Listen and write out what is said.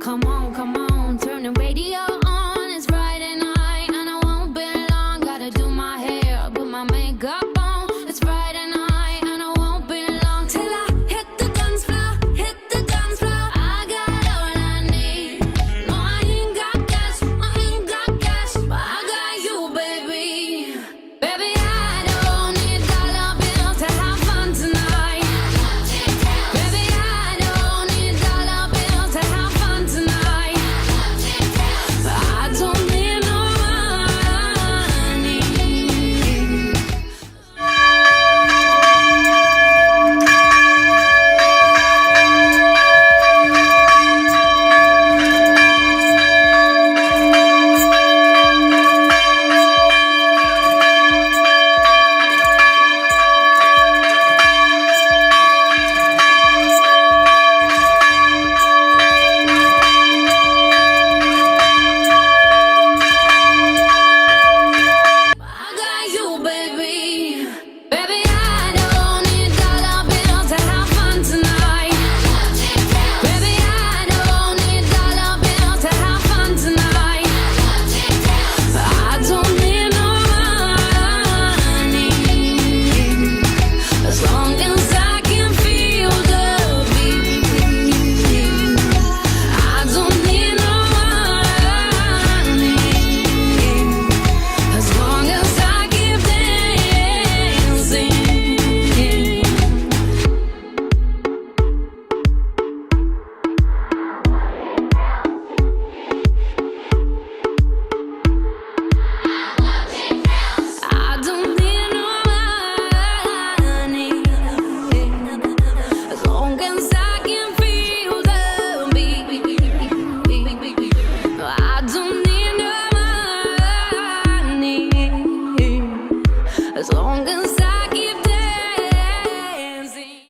come on, turn the radio on. It's Friday night and I won't be long. Gotta do my hair, put my makeup on. It's Friday night and I won't be long till I hit the dance floor, hit the dance floor. I got all I need. No, I ain't got cash, but I got you, baby. Baby, I don't need dollar bills to have fun tonight. Baby, I don't need dollar bills to have fun tonight. I don't need no money. I got you, baby. Baby, I don't need dollar bills to have fun tonight. Baby, I don't need dollar bills to have fun tonight. I don't need no money as long as I can feel the beat. I don't need no money as long as I keep dancing. I don't need no money as long as